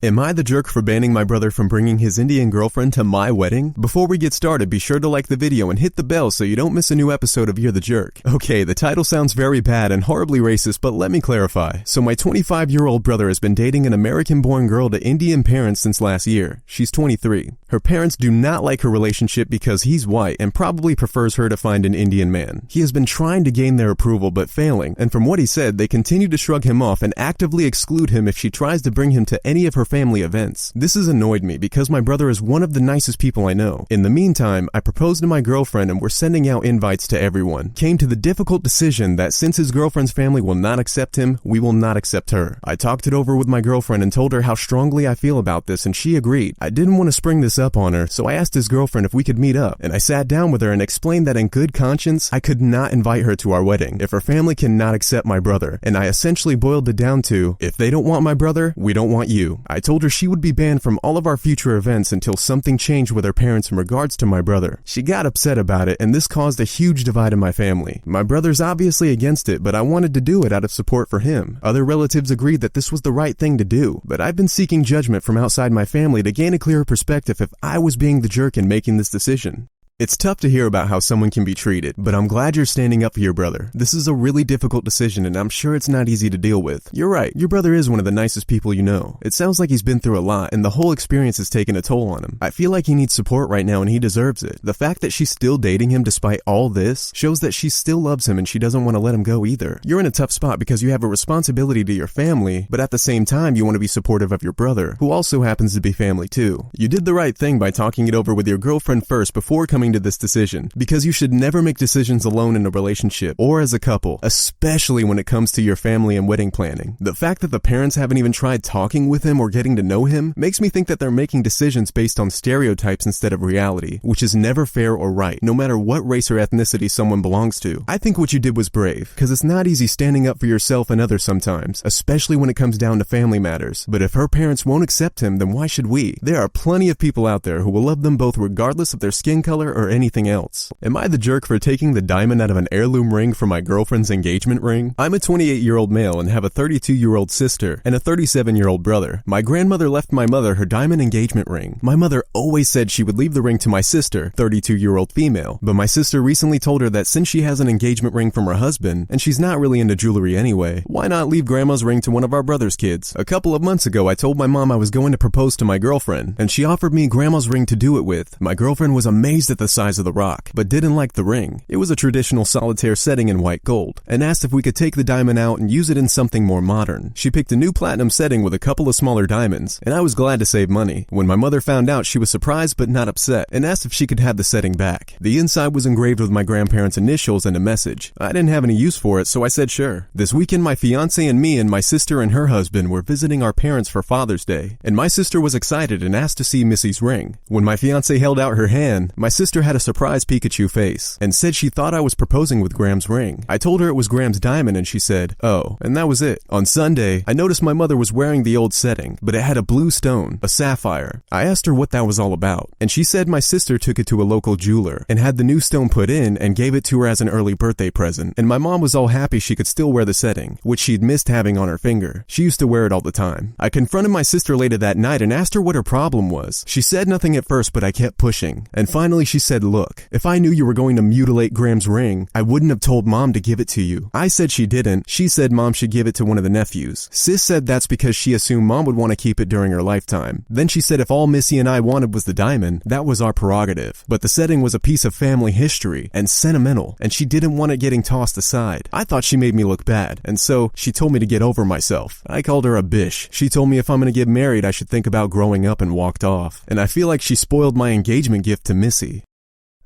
Am I the jerk for banning my brother from bringing his Indian girlfriend to my wedding? Before we get started, be sure to like the video and hit the bell so you don't miss a new episode of You're the Jerk. Okay, the title sounds very bad and horribly racist, but let me clarify. So my 25-year-old brother has been dating an American-born girl to Indian parents since last year. She's 23. Her parents do not like her relationship because he's white and probably prefers her to find an Indian man. He has been trying to gain their approval but failing, and from what he said, they continue to shrug him off and actively exclude him if she tries to bring him to any of her family events. This has annoyed me because my brother is one of the nicest people I know. In the meantime, I proposed to my girlfriend and we're sending out invites to everyone. Came to the difficult decision that since his girlfriend's family will not accept him, we will not accept her. I talked it over with my girlfriend and told her how strongly I feel about this and she agreed. I didn't want to spring this up on her, so I asked his girlfriend if we could meet up, and I sat down with her and explained that in good conscience, I could not invite her to our wedding if her family cannot accept my brother, and I essentially boiled it down to, if they don't want my brother, we don't want you. I told her she would be banned from all of our future events until something changed with her parents in regards to my brother. She got upset about it, and this caused a huge divide in my family. My brother's obviously against it, but I wanted to do it out of support for him. Other relatives agreed that this was the right thing to do, but I've been seeking judgment from outside my family to gain a clearer perspective if I was being the jerk in making this decision. It's tough to hear about how someone can be treated, but I'm glad you're standing up for your brother. This is a really difficult decision and I'm sure it's not easy to deal with. You're right, your brother is one of the nicest people you know. It sounds like he's been through a lot and the whole experience has taken a toll on him. I feel like he needs support right now and he deserves it. The fact that she's still dating him despite all this shows that she still loves him and she doesn't want to let him go either. You're in a tough spot because you have a responsibility to your family, but at the same time you want to be supportive of your brother, who also happens to be family too. You did the right thing by talking it over with your girlfriend first before coming to this decision, because you should never make decisions alone in a relationship or as a couple, especially when it comes to your family and wedding planning. The fact that the parents haven't even tried talking with him or getting to know him makes me think that they're making decisions based on stereotypes instead of reality, which is never fair or right, no matter what race or ethnicity someone belongs to. I think what you did was brave, because it's not easy standing up for yourself and others sometimes, especially when it comes down to family matters. But if her parents won't accept him, then why should we? There are plenty of people out there who will love them both regardless of their skin color or anything else. Am I the jerk for taking the diamond out of an heirloom ring from my girlfriend's engagement ring? I'm a 28-year-old male and have a 32-year-old sister and a 37-year-old brother. My grandmother left my mother her diamond engagement ring. My mother always said she would leave the ring to my sister, 32-year-old female, but my sister recently told her that since she has an engagement ring from her husband and she's not really into jewelry anyway, why not leave grandma's ring to one of our brother's kids? A couple of months ago, I told my mom I was going to propose to my girlfriend and she offered me grandma's ring to do it with. My girlfriend was amazed at the size of the rock, but didn't like the ring. It was a traditional solitaire setting in white gold, and asked if we could take the diamond out and use it in something more modern. She picked a new platinum setting with a couple of smaller diamonds, and I was glad to save money. When my mother found out, she was surprised but not upset, and asked if she could have the setting back. The inside was engraved with my grandparents' initials and a message. I didn't have any use for it, so I said sure. This weekend, my fiance and me and my sister and her husband were visiting our parents for Father's Day, and my sister was excited and asked to see Missy's ring. When my fiance held out her hand, my sister had a surprised Pikachu face and said she thought I was proposing with Graham's ring. I told her it was Graham's diamond and she said, oh, and that was it. On Sunday, I noticed my mother was wearing the old setting, but it had a blue stone, a sapphire. I asked her what that was all about, and she said my sister took it to a local jeweler and had the new stone put in and gave it to her as an early birthday present, and my mom was all happy she could still wear the setting, which she'd missed having on her finger. She used to wear it all the time. I confronted my sister later that night and asked her what her problem was. She said nothing at first, but I kept pushing, and finally she said, look, if I knew you were going to mutilate Graham's ring, I wouldn't have told mom to give it to you. I said she didn't. She said mom should give it to one of the nephews. Sis said that's because she assumed mom would want to keep it during her lifetime. Then she said if all Missy and I wanted was the diamond, that was our prerogative. But the setting was a piece of family history and sentimental, and she didn't want it getting tossed aside. I thought she made me look bad, and so she told me to get over myself. I called her a bish. She told me if I'm gonna get married, I should think about growing up and walked off. And I feel like she spoiled my engagement gift to Missy.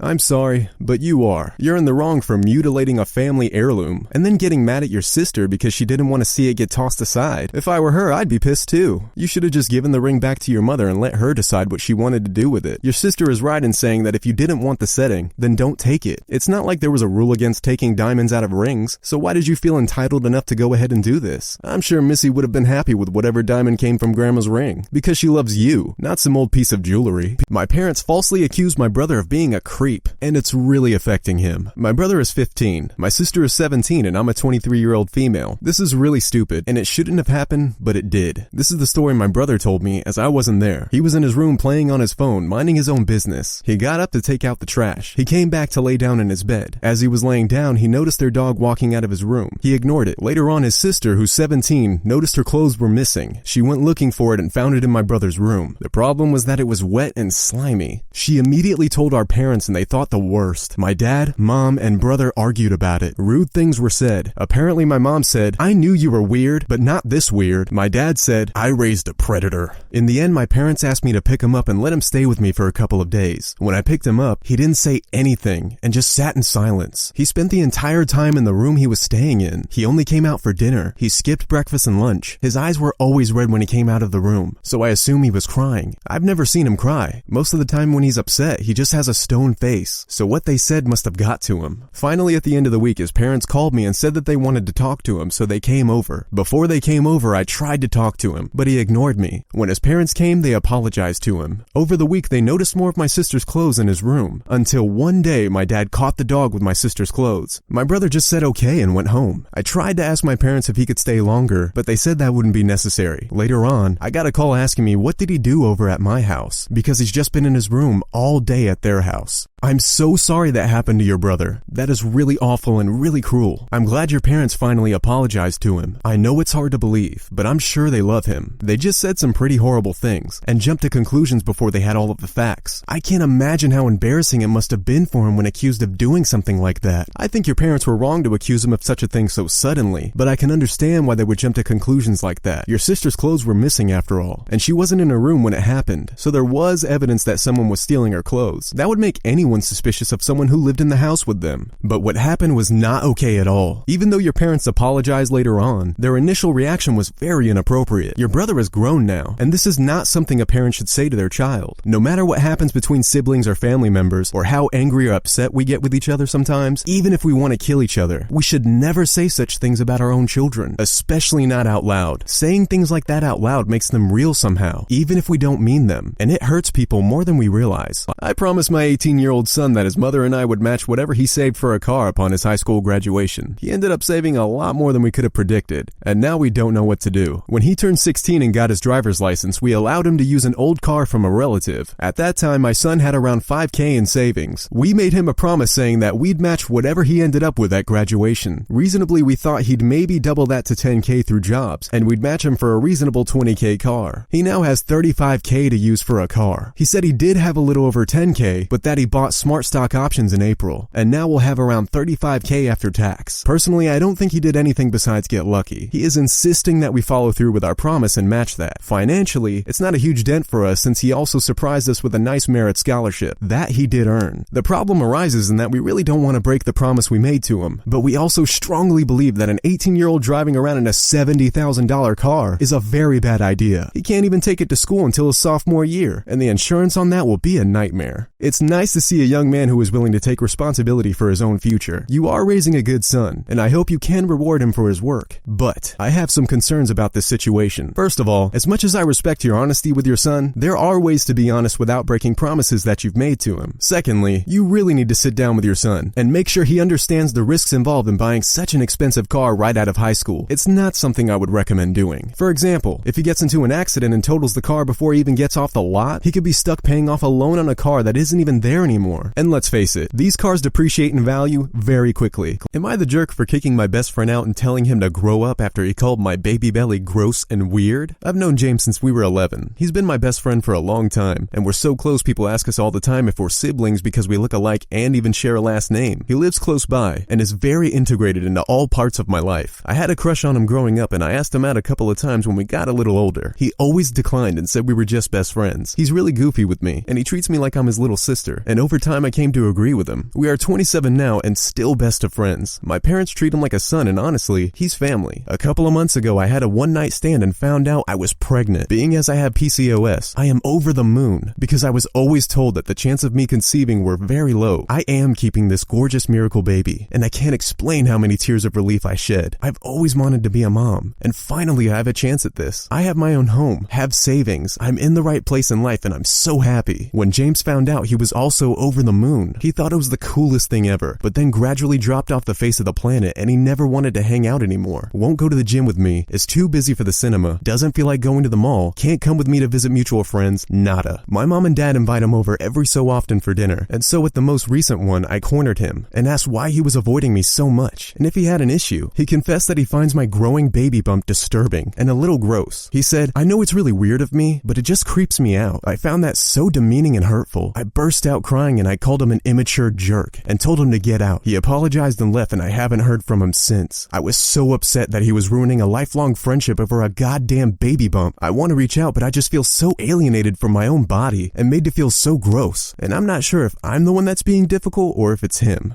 I'm sorry, but you are. You're in the wrong for mutilating a family heirloom and then getting mad at your sister because she didn't want to see it get tossed aside. If I were her, I'd be pissed too. You should have just given the ring back to your mother and let her decide what she wanted to do with it. Your sister is right in saying that if you didn't want the setting, then don't take it. It's not like there was a rule against taking diamonds out of rings, so why did you feel entitled enough to go ahead and do this? I'm sure Missy would have been happy with whatever diamond came from Grandma's ring, because she loves you, not some old piece of jewelry. My parents falsely accused my brother of being a creep. creep, and it's really affecting him. My brother is 15, my sister is 17, and I'm a 23-year-old female. This is really stupid, and it shouldn't have happened, but it did. This is the story my brother told me as I wasn't there. He was in his room playing on his phone, minding his own business. He got up to take out the trash. He came back to lay down in his bed. As he was laying down, he noticed their dog walking out of his room. He ignored it. Later on, his sister, who's 17, noticed her clothes were missing. She went looking for it and found it in my brother's room. The problem was that it was wet and slimy. She immediately told our parents and they thought the worst. My dad, mom, and brother argued about it. Rude things were said. Apparently my mom said, "I knew you were weird, but not this weird." My dad said, "I raised a predator." In the end, my parents asked me to pick him up and let him stay with me for a couple of days. When I picked him up, he didn't say anything and just sat in silence. He spent the entire time in the room he was staying in. He only came out for dinner. He skipped breakfast and lunch. His eyes were always red when he came out of the room, so I assume he was crying. I've never seen him cry. Most of the time when he's upset, he just has a stone face, so what they said must have got to him. Finally, at the end of the week, his parents called me and said that they wanted to talk to him, so they came over. Before they came over, I tried to talk to him, but he ignored me. When his parents came, they apologized to him. Over the week, they noticed more of my sister's clothes in his room, until one day my dad caught the dog with my sister's clothes. My brother just said okay and went home. I tried to ask my parents if he could stay longer, but they said that wouldn't be necessary. Later on, I got a call asking me what did he do over at my house, because he's just been in his room all day at their house. I'm so sorry that happened to your brother. That is really awful and really cruel. I'm glad your parents finally apologized to him. I know it's hard to believe, but I'm sure they love him. They just said some pretty horrible things and jumped to conclusions before they had all of the facts. I can't imagine how embarrassing it must have been for him when accused of doing something like that. I think your parents were wrong to accuse him of such a thing so suddenly, but I can understand why they would jump to conclusions like that. Your sister's clothes were missing after all, and she wasn't in her room when it happened, so there was evidence that someone was stealing her clothes. That would make anyone suspicious of someone who lived in the house with them. But what happened was not okay at all. Even though your parents apologized later on, their initial reaction was very inappropriate. Your brother is grown now, and this is not something a parent should say to their child. No matter what happens between siblings or family members, or how angry or upset we get with each other sometimes, even if we want to kill each other, we should never say such things about our own children, especially not out loud. Saying things like that out loud makes them real somehow, even if we don't mean them, and it hurts people more than we realize. I promised my 18-year-old son that his mother and I would match whatever he saved for a car upon his high school graduation. He ended up saving a lot more than we could have predicted, and now we don't know what to do. When he turned 16 and got his driver's license, we allowed him to use an old car from a relative. At that time, my son had around $5,000 in savings. We made him a promise saying that we'd match whatever he ended up with at graduation. Reasonably, we thought he'd maybe double that to $10,000 through jobs, and we'd match him for a reasonable $20,000 car. He now has $35,000 to use for a car. He said he did have a little over $10,000, but that he bought smart stock options in April, and now we'll have around $35,000 after tax. Personally, I don't think he did anything besides get lucky. He is insisting that we follow through with our promise and match that. Financially, it's not a huge dent for us since he also surprised us with a nice merit scholarship. That he did earn. The problem arises in that we really don't want to break the promise we made to him, but we also strongly believe that an 18-year-old driving around in a $70,000 car is a very bad idea. He can't even take it to school until his sophomore year, and the insurance on that will be a nightmare. It's nice to see a young man who is willing to take responsibility for his own future. You are raising a good son, and I hope you can reward him for his work. But I have some concerns about this situation. First of all, as much as I respect your honesty with your son, there are ways to be honest without breaking promises that you've made to him. Secondly, you really need to sit down with your son and make sure he understands the risks involved in buying such an expensive car right out of high school. It's not something I would recommend doing. For example, if he gets into an accident and totals the car before he even gets off the lot, he could be stuck paying off a loan on a car that isn't even there anymore. And let's face it, these cars depreciate in value very quickly. Am I the jerk for kicking my best friend out and telling him to grow up after he called my baby belly gross and weird? I've known James since we were 11. He's been my best friend for a long time, and we're so close people ask us all the time if we're siblings because we look alike and even share a last name. He lives close by and is very integrated into all parts of my life. I had a crush on him growing up, and I asked him out a couple of times when we got a little older. He always declined and said we were just best friends. He's really goofy with me, and he treats me like I'm his little sister, and over time I came to agree with him. We are 27 now and still best of friends. My parents treat him like a son, and honestly, he's family. A couple of months ago, I had a one-night stand and found out I was pregnant. Being as I have PCOS, I am over the moon because I was always told that the chance of me conceiving were very low. I am keeping this gorgeous miracle baby, and I can't explain how many tears of relief I shed. I've always wanted to be a mom, and finally I have a chance at this. I have my own home, have savings, I'm in the right place in life, and I'm so happy. When James found out, he was also over the moon. He thought it was the coolest thing ever, but then gradually dropped off the face of the planet and he never wanted to hang out anymore. Won't go to the gym with me, is too busy for the cinema, doesn't feel like going to the mall, can't come with me to visit mutual friends, nada. My mom and dad invite him over every so often for dinner, and so with the most recent one, I cornered him and asked why he was avoiding me so much and if he had an issue. He confessed that he finds my growing baby bump disturbing and a little gross. He said, "I know it's really weird of me, but it just creeps me out. I found that so demeaning and hurtful." I burst out crying and I called him an immature jerk and told him to get out. He apologized and left and I haven't heard from him since. I was so upset that he was ruining a lifelong friendship over a goddamn baby bump. I want to reach out, but I just feel so alienated from my own body and made to feel so gross. And I'm not sure if I'm the one that's being difficult or if it's him.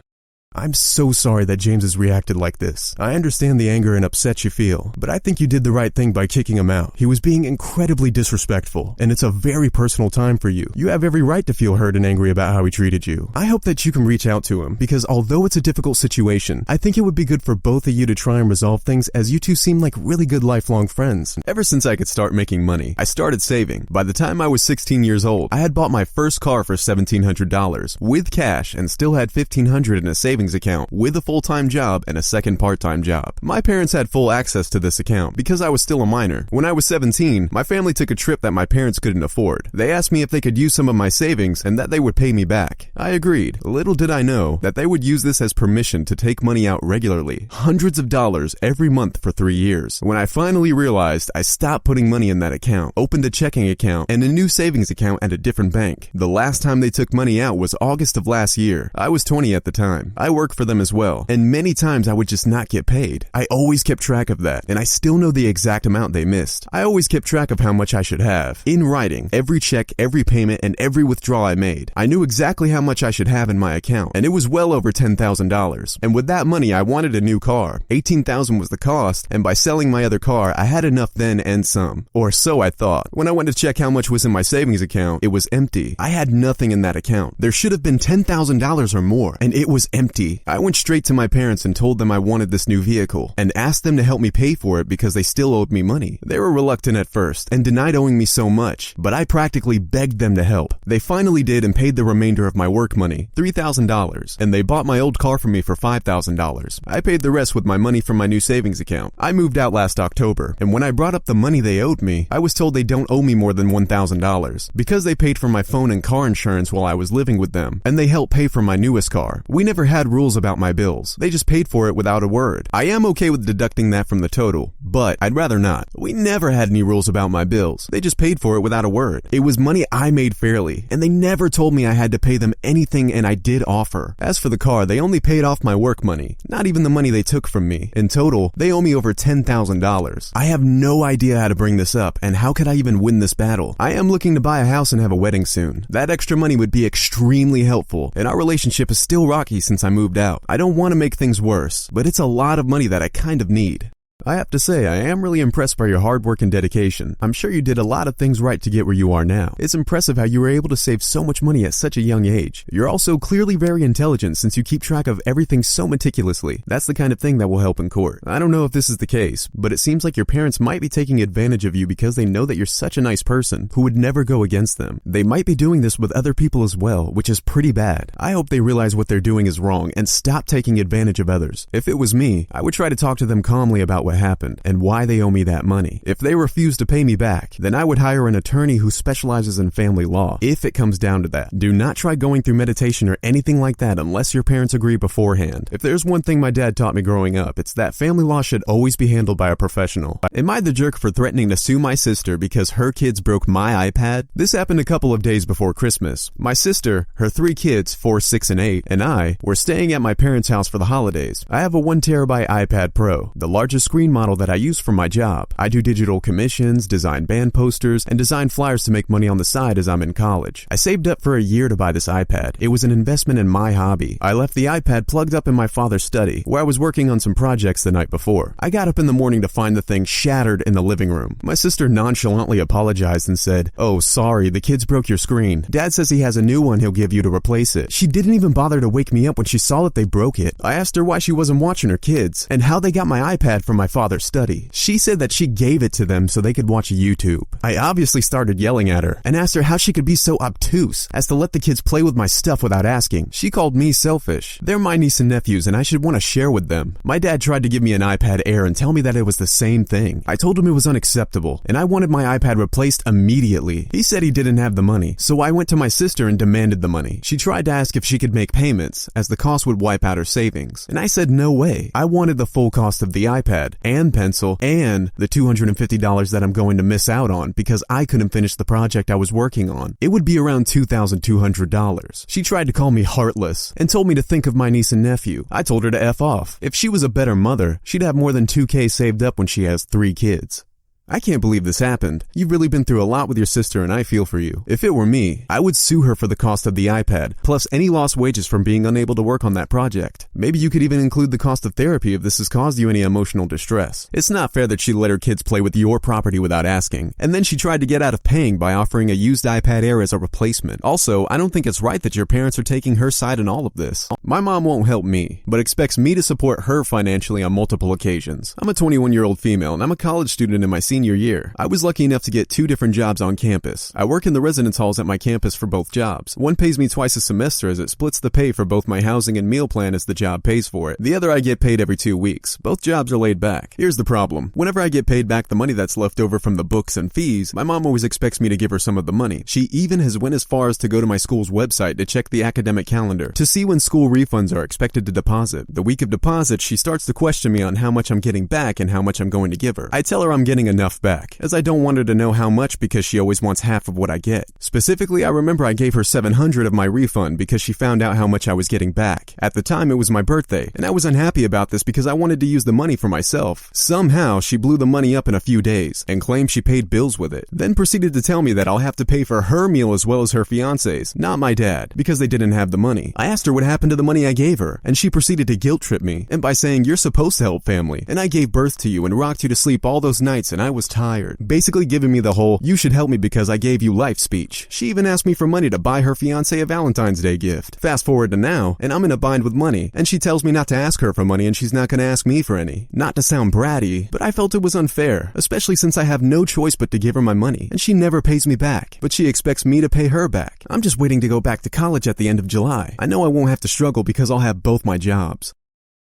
I'm so sorry that James has reacted like this. I understand the anger and upset you feel, but I think you did the right thing by kicking him out. He was being incredibly disrespectful, and it's a very personal time for you. You have every right to feel hurt and angry about how he treated you. I hope that you can reach out to him, because although it's a difficult situation, I think it would be good for both of you to try and resolve things, as you two seem like really good lifelong friends. Ever since I could start making money, I started saving. By the time I was 16 years old, I had bought my first car for $1,700 with cash and still had $1,500 in a savings account with a full-time job and a second part-time job. My parents had full access to this account because I was still a minor. When I was 17, my family took a trip that my parents couldn't afford. They asked me if they could use some of my savings and that they would pay me back. I agreed. Little did I know that they would use this as permission to take money out regularly, hundreds of dollars every month for 3 years. When I finally realized, I stopped putting money in that account, opened a checking account and a new savings account at a different bank. The last time they took money out was August of last year. I was 20 at the time. I worked for them as well, and many times I would just not get paid. I always kept track of that, and I still know the exact amount they missed. I always kept track of how much I should have, in writing, every check, every payment, and every withdrawal I made. I knew exactly how much I should have in my account, and it was well over $10,000. And with that money, I wanted a new car. $18,000 was the cost, and by selling my other car, I had enough then and some. Or so I thought. When I went to check how much was in my savings account, it was empty. I had nothing in that account. There should have been $10,000 or more, and it was empty. I went straight to my parents and told them I wanted this new vehicle and asked them to help me pay for it because they still owed me money. They were reluctant at first and denied owing me so much, but I practically begged them to help. They finally did and paid the remainder of my work money, $3,000, and they bought my old car for me for $5,000. I paid the rest with my money from my new savings account. I moved out last October, and when I brought up the money they owed me, I was told they don't owe me more than $1,000 because they paid for my phone and car insurance while I was living with them, and they helped pay for my newest car. We never had rules about my bills. They just paid for it without a word. I am okay with deducting that from the total, but I'd rather not. We never had any rules about my bills. They just paid for it without a word. It was money I made fairly, and they never told me I had to pay them anything, and I did offer. As for the car, they only paid off my work money, not even the money they took from me. In total, they owe me over $10,000. I have no idea how to bring this up, and how could I even win this battle? I am looking to buy a house and have a wedding soon. That extra money would be extremely helpful, and our relationship is still rocky since I moved out. I don't want to make things worse, but it's a lot of money that I kind of need. I have to say, I am really impressed by your hard work and dedication. I'm sure you did a lot of things right to get where you are now. It's impressive how you were able to save so much money at such a young age. You're also clearly very intelligent since you keep track of everything so meticulously. That's the kind of thing that will help in court. I don't know if this is the case, but it seems like your parents might be taking advantage of you because they know that you're such a nice person who would never go against them. They might be doing this with other people as well, which is pretty bad. I hope they realize what they're doing is wrong and stop taking advantage of others. If it was me, I would try to talk to them calmly about what happened and why they owe me that money. If they refuse to pay me back, then I would hire an attorney who specializes in family law. If it comes down to that, do not try going through meditation or anything like that unless your parents agree beforehand. If there's one thing my dad taught me growing up, it's that family law should always be handled by a professional. Am I the jerk for threatening to sue my sister because her kids broke my iPad? This happened a couple of days before Christmas. My sister, her 3 kids, 4, 6, and 8, and I were staying at my parents' house for the holidays. I have a 1 terabyte iPad Pro, the largest screen model that I use for my job. I do digital commissions, design band posters, and design flyers to make money on the side as I'm in college. I saved up for a year to buy this iPad. It was an investment in my hobby. I left the iPad plugged up in my father's study, where I was working on some projects the night before. I got up in the morning to find the thing shattered in the living room. My sister nonchalantly apologized and said, "Oh, sorry, the kids broke your screen. Dad says he has a new one he'll give you to replace it." She didn't even bother to wake me up when she saw that they broke it. I asked her why she wasn't watching her kids, and how they got my iPad from my my father study. She said that she gave it to them so they could watch YouTube. I obviously started yelling at her and asked her how she could be so obtuse as to let the kids play with my stuff without asking. She called me selfish. They're my niece and nephews and I should want to share with them. My dad tried to give me an iPad Air and tell me that it was the same thing. I told him it was unacceptable and I wanted my iPad replaced immediately. He said he didn't have the money, so I went to my sister and demanded the money. She tried to ask if she could make payments as the cost would wipe out her savings, and I said no way. I wanted the full cost of the iPad and pencil and the $250 that I'm going to miss out on because I couldn't finish the project I was working on. It would be around $2,200. She tried to call me heartless and told me to think of my niece and nephew. I told her to F off. If she was a better mother, she'd have more than $2,000 saved up when she has 3 kids. I can't believe this happened. You've really been through a lot with your sister and I feel for you. If it were me, I would sue her for the cost of the iPad, plus any lost wages from being unable to work on that project. Maybe you could even include the cost of therapy if this has caused you any emotional distress. It's not fair that she let her kids play with your property without asking, and then she tried to get out of paying by offering a used iPad Air as a replacement. Also, I don't think it's right that your parents are taking her side in all of this. My mom won't help me, but expects me to support her financially on multiple occasions. I'm a 21-year-old female and I'm a college student in my senior year. I was lucky enough to get 2 different jobs on campus. I work in the residence halls at my campus for both jobs. One pays me twice a semester as it splits the pay for both my housing and meal plan as the job pays for it. The other I get paid every 2 weeks. Both jobs are laid back. Here's the problem. Whenever I get paid back the money that's left over from the books and fees, my mom always expects me to give her some of the money. She even has went as far as to go to my school's website to check the academic calendar to see when school refunds are expected to deposit. The week of deposit, she starts to question me on how much I'm getting back and how much I'm going to give her. I tell her I'm getting enough back, as I don't want her to know how much because she always wants half of what I get. Specifically, I remember I gave her $700 of my refund because she found out how much I was getting back. At the time, it was my birthday, and I was unhappy about this because I wanted to use the money for myself. Somehow, she blew the money up in a few days and claimed she paid bills with it, then proceeded to tell me that I'll have to pay for her meal as well as her fiance's, not my dad, because they didn't have the money. I asked her what happened to the money I gave her, and she proceeded to guilt trip me, and by saying, "You're supposed to help family, and I gave birth to you and rocked you to sleep all those nights and I was tired." Basically giving me the whole, "you should help me because I gave you life" speech. She even asked me for money to buy her fiancé a Valentine's Day gift. Fast forward to now, and I'm in a bind with money, and she tells me not to ask her for money and she's not going to ask me for any. Not to sound bratty, but I felt it was unfair, especially since I have no choice but to give her my money, and she never pays me back, but she expects me to pay her back. I'm just waiting to go back to college at the end of July. I know I won't have to struggle because I'll have both my jobs.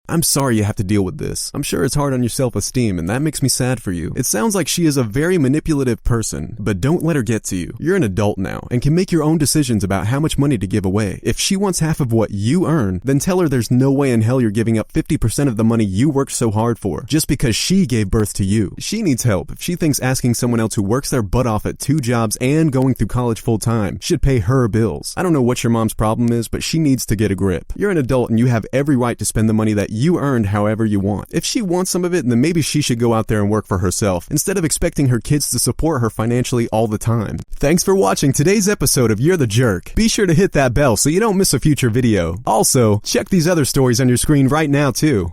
I'm sorry you have to deal with this. I'm sure it's hard on your self-esteem, and that makes me sad for you. It sounds like she is a very manipulative person, but don't let her get to you. You're an adult now, and can make your own decisions about how much money to give away. If she wants half of what you earn, then tell her there's no way in hell you're giving up 50% of the money you worked so hard for, just because she gave birth to you. She needs help if she thinks asking someone else who works their butt off at 2 jobs and going through college full-time should pay her bills. I don't know what your mom's problem is, but she needs to get a grip. You're an adult and you have every right to spend the money that you earned however you want. If she wants some of it, then maybe she should go out there and work for herself instead of expecting her kids to support her financially all the time. Thanks for watching today's episode of You're the Jerk. Be sure to hit that bell so you don't miss a future video. Also, check these other stories on your screen right now too.